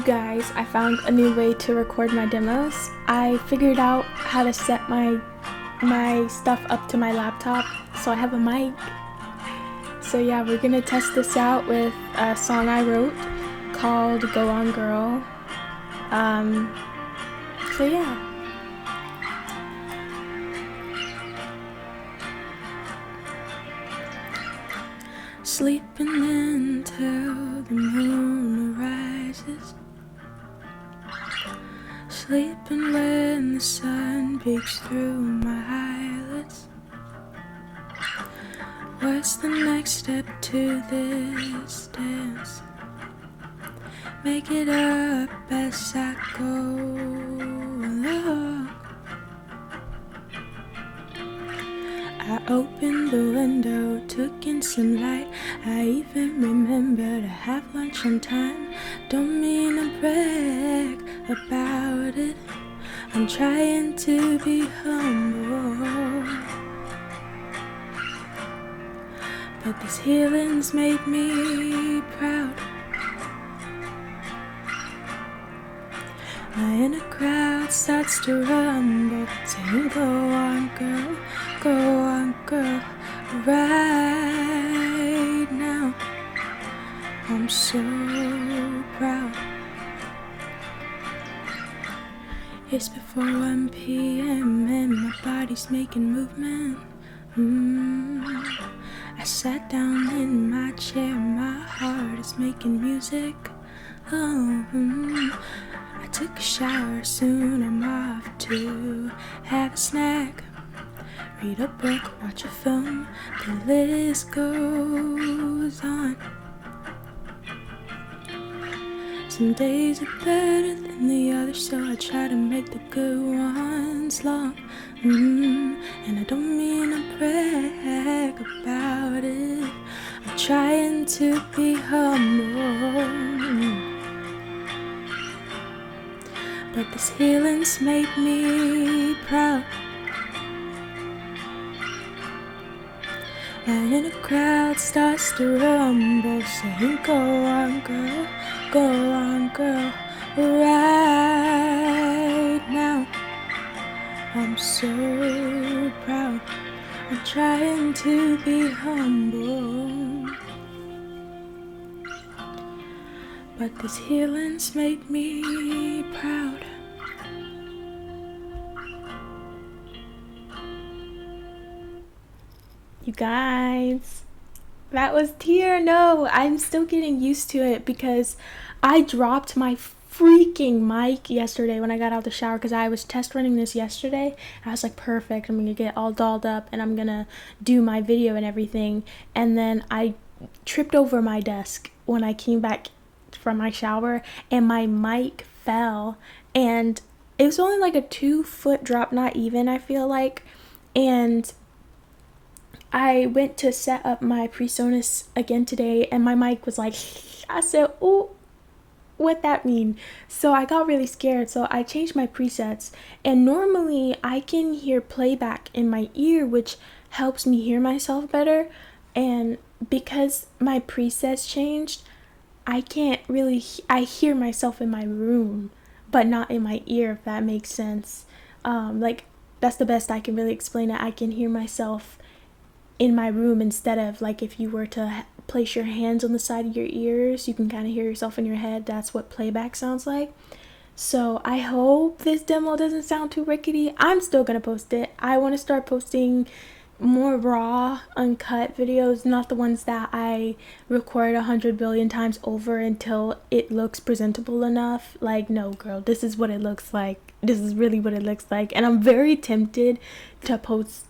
You guys, I found a new way to record my demos. I figured out how to set my stuff up to my laptop, so I have a mic. So yeah, we're gonna test this out with a song I wrote called Go On Girl. So yeah. Sleeping until the moon rises, sleeping when the sun peeks through my eyelids. What's the next step to this dance? Make it up as I go along. I opened the window, took in some light. I even remember to have lunch on time. Don't mean to brag about it, I'm trying to be humble, but this healing's made me proud. My inner crowd starts to rumble, saying go on girl, go on girl. Right now I'm so proud. It's before 1 p.m. and my body's making movement. I sat down in my chair, my heart is making music. I took a shower, soon I'm off to have a snack, read a book, watch a film, the list goes on. Some days are better than the others, so I try to make the good ones long. And I don't mean to brag about it, I'm trying to be humble, but this healing's made me proud. My inner crowd starts to rumble, saying go on girl, go on girl. Right now I'm so proud. I'm trying to be humble, but this healing's made me proud. You guys, that was tear. No, I'm still getting used to it because I dropped my freaking mic yesterday when I got out of the shower, because I was test running this yesterday. I was like, perfect, I'm gonna get all dolled up and I'm gonna do my video and everything. And then I tripped over my desk when I came back from my shower and my mic fell, and it was only like a 2-foot drop, not even, I feel like. And I went to set up my PreSonus again today and my mic was like, I said, oh, what that mean? So I got really scared, so I changed my presets, and normally I can hear playback in my ear, which helps me hear myself better. And because my presets changed, I can't really I hear myself in my room but not in my ear, if that makes sense. Like, that's the best I can really explain it. I can hear myself in my room instead of like if you were to place your hands on the side of your ears, you can kind of hear yourself in your head. That's what playback sounds like. So I hope this demo doesn't sound too rickety. I'm still gonna post it. I want to start posting more raw, uncut videos, not the ones that I record 100 billion times over until it looks presentable enough. Like, no girl, this is what it looks like. This is really what it looks like. And I'm very tempted to post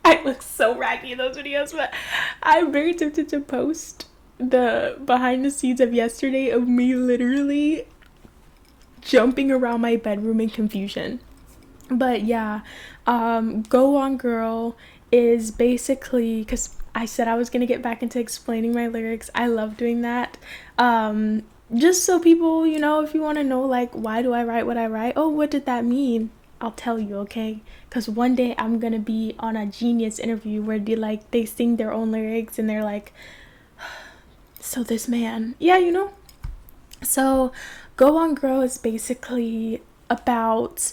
I look so raggy in those videos, but I'm very tempted to post the behind the scenes of yesterday of me literally jumping around my bedroom in confusion. But yeah, Go On Girl is basically, because I said I was gonna get back into explaining my lyrics. I love doing that. Just so people, you know, if you want to know, like, why do I write what I write? Oh, what did that mean? I'll tell you, okay? Because one day I'm gonna be on a Genius interview where they sing their own lyrics and they're like, so this man, yeah, you know, So, Go On Girl is basically about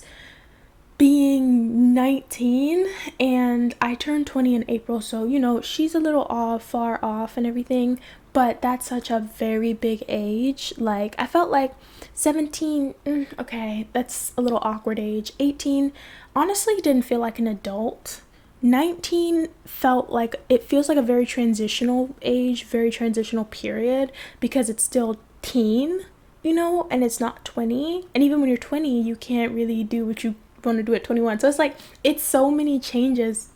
being 19, and I turned 20 in April, so she's a little far off and everything, but that's such a very big age. Like, I felt like 17, okay, that's a little awkward age. 18 honestly didn't feel like an adult. 19 felt like, it feels like a very transitional age, very transitional period, because it's still teen, and it's not 20. And even when you're 20, you can't really do what you want to do at 21. So it's like, it's so many changes.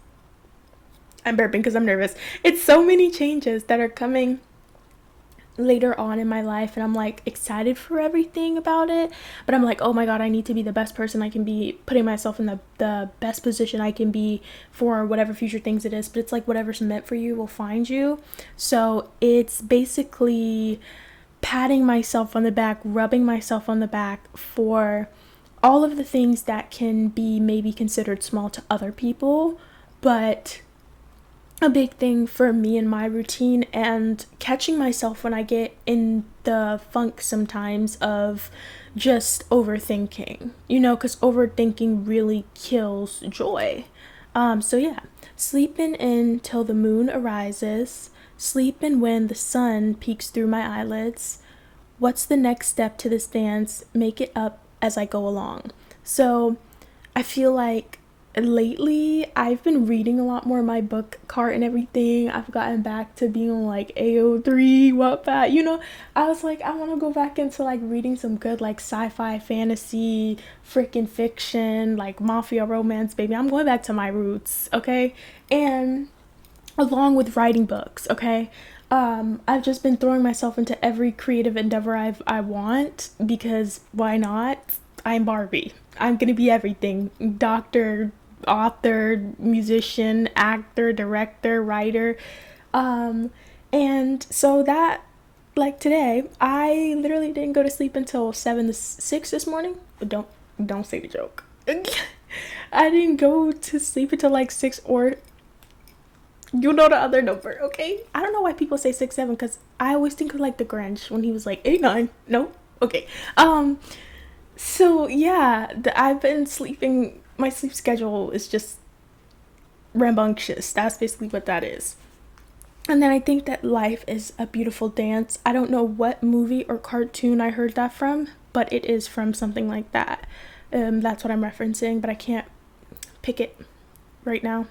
I'm burping because I'm nervous. It's so many changes that are coming later on in my life, and I'm like excited for everything about it, but I'm like, oh my god, I need to be the best person I can be, putting myself in the best position I can be for whatever future things it is. But it's like, whatever's meant for you will find you. So it's basically patting myself on the back, rubbing myself on the back for all of the things that can be maybe considered small to other people, but a big thing for me and my routine, and catching myself when I get in the funk sometimes of just overthinking, because overthinking really kills joy. So yeah, sleeping in till the moon arises, sleeping when the sun peeks through my eyelids. What's the next step to this dance? Make it up as I go along. So I feel like lately I've been reading a lot more in my book cart and everything. I've gotten back to being on like AO3, Wattpad. I was like, I want to go back into like reading some good like sci-fi, fantasy, freaking fiction, like mafia romance, baby. I'm going back to my roots, okay? And along with writing books, okay? I've just been throwing myself into every creative endeavor I want, because why not? I'm Barbie. I'm gonna be everything: doctor, author, musician, actor, director, writer. And so that, like today, I literally didn't go to sleep until 7 to 6 this morning. But don't say the joke. I didn't go to sleep until like 6, or the other number, okay? I don't know why people say 6, 7, because I always think of like the Grinch when he was like 8, 9. No, okay. So yeah, I've been sleeping. My sleep schedule is just rambunctious. That's basically what that is. And then I think that life is a beautiful dance. I don't know what movie or cartoon I heard that from, but it is from something like that. That's what I'm referencing, but I can't pick it right now.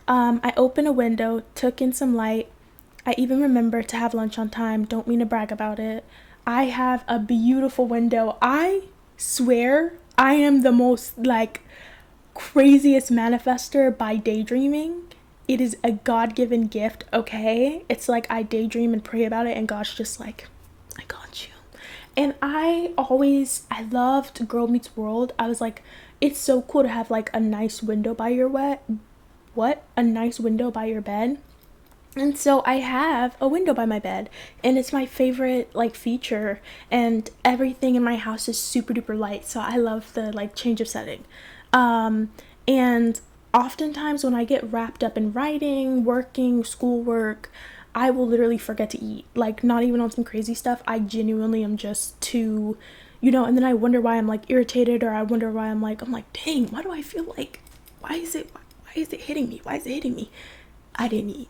I opened a window, took in some light. I even remember to have lunch on time. Don't mean to brag about it. I have a beautiful window. I swear I am the most like craziest manifester by daydreaming. It is a God-given gift, okay? It's like I daydream and pray about it, and God's just like, I got you. And I loved Girl Meets World. I was like, it's so cool to have like a nice window by your a nice window by your bed. And so I have a window by my bed, and it's my favorite like feature, and everything in my house is super duper light, so I love the like change of setting. And oftentimes when I get wrapped up in writing, working, schoolwork, I will literally forget to eat. Like, not even on some crazy stuff. I genuinely am just too, and then I wonder why I'm like irritated, or I wonder why I'm like, dang, why do I feel like, why is it hitting me? Why is it hitting me? I didn't eat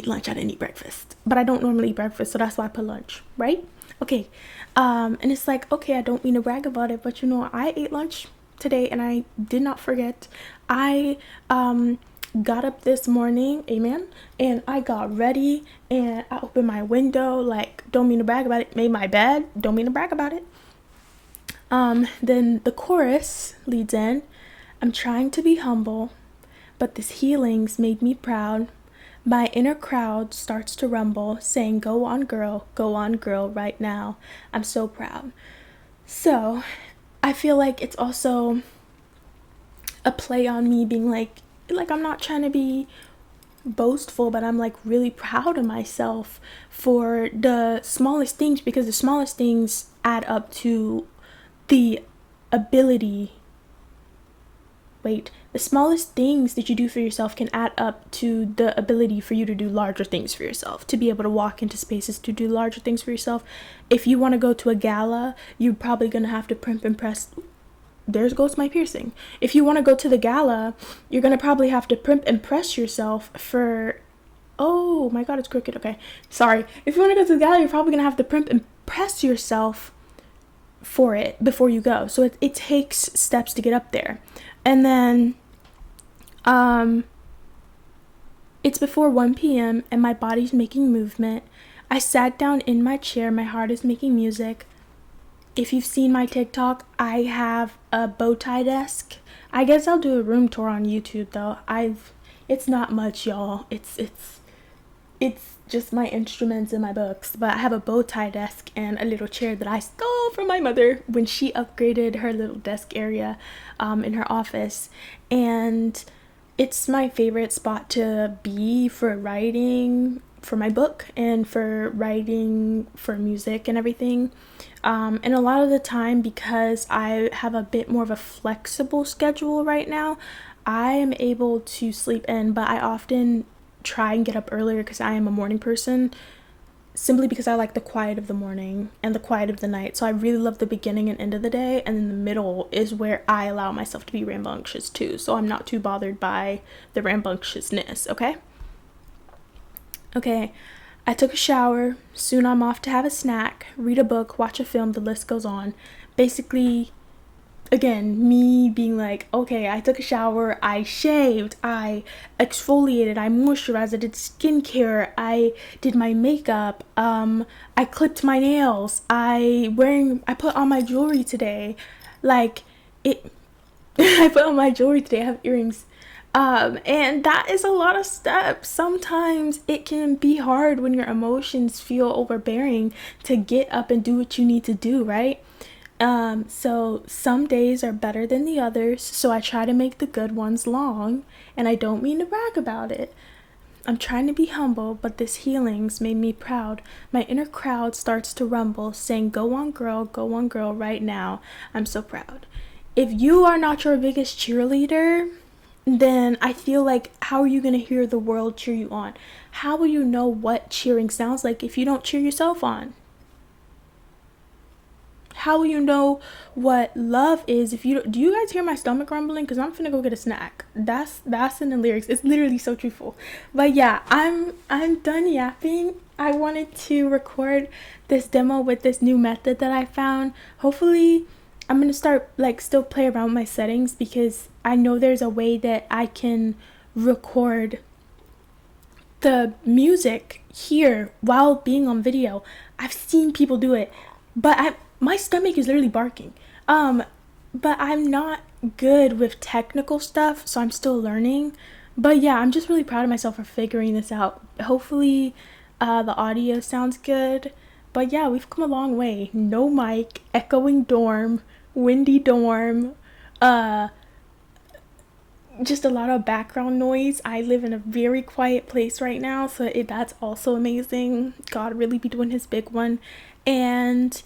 lunch. I didn't eat breakfast. But I don't normally eat breakfast, so that's why I put lunch, right? Okay. And it's like, okay, I don't mean to brag about it, but I ate lunch today, and I did not forget. I got up this morning, amen, and I got ready, and I opened my window, like, don't mean to brag about it, made my bed, don't mean to brag about it. Then the chorus leads in. I'm trying to be humble, but this healing's made me proud. My inner crowd starts to rumble, saying, go on girl right now. I'm so proud. So I feel like it's also a play on me being like I'm not trying to be boastful, but I'm like really proud of myself for the smallest things, because the smallest things add up to the ability the smallest things that you do for yourself can add up to the ability for you to do larger things for yourself, to be able to walk into spaces to do larger things for yourself. If you want to go to a gala, you're probably going to have to primp and press. There goes my piercing. If you want to go to the gala, you're going to probably have to primp and press yourself for. Oh my god, it's crooked. Okay, sorry. If you want to go to the gala, you're probably going to have to primp and press yourself for it before you go. So it takes steps to get up there. And then it's before 1 p.m. and my body's making movement. I sat down in my chair, my heart is making music. If you've seen my TikTok, I have a bow tie desk. I guess I'll do a room tour on YouTube though. It's not much, y'all. It's just my instruments and my books, but I have a bow tie desk and a little chair that I stole from my mother when she upgraded her little desk area in her office. And it's my favorite spot to be for writing for my book and for writing for music and everything. And a lot of the time, because I have a bit more of a flexible schedule right now, I am able to sleep in, but I often try and get up earlier because I am a morning person, simply because I like the quiet of the morning and the quiet of the night. So I really love the beginning and end of the day, and in the middle is where I allow myself to be rambunctious too, so I'm not too bothered by the rambunctiousness. Okay, I took a shower. Soon I'm off to have a snack, read a book, watch a film, the list goes on. Basically, again, me being like, okay, I took a shower, I shaved, I exfoliated, I moisturized, I did skincare, I did my makeup, I clipped my nails, I put on my jewelry today. Like, I put on my jewelry today, I have earrings. And that is a lot of steps. Sometimes it can be hard when your emotions feel overbearing to get up and do what you need to do, right? So some days are better than the others, so I try to make the good ones long, and I don't mean to brag about it. I'm trying to be humble, but this healing's made me proud. My inner crowd starts to rumble, saying, go on girl, right now. I'm so proud. If you are not your biggest cheerleader, then I feel like, how are you going to hear the world cheer you on? How will you know what cheering sounds like if you don't cheer yourself on? How will you know what love is if you don't? Do you guys hear my stomach rumbling? Because I'm finna go get a snack. That's in the lyrics. It's literally so truthful. But yeah, I'm done yapping. I wanted to record this demo with this new method that I found. Hopefully I'm gonna start still play around with my settings, because I know there's a way that I can record the music here while being on video. I've seen people do it, but my stomach is literally barking. But I'm not good with technical stuff, so I'm still learning. But yeah, I'm just really proud of myself for figuring this out. Hopefully the audio sounds good. But yeah, we've come a long way. No mic, echoing dorm, windy dorm, just a lot of background noise. I live in a very quiet place right now, so that's also amazing. God really be doing his big one. And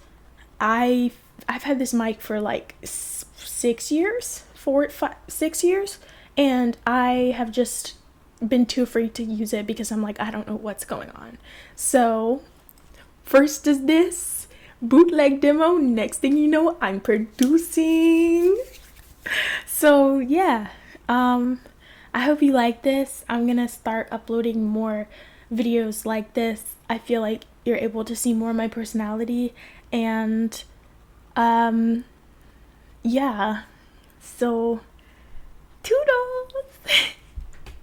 I've had this mic for 6 years, 6 years, and I have just been too afraid to use it because I'm like, I don't know what's going on. So first is this bootleg demo. Next thing you know, I'm producing. So yeah, I hope you like this. I'm gonna start uploading more videos like this. I feel like you're able to see more of my personality, and yeah, so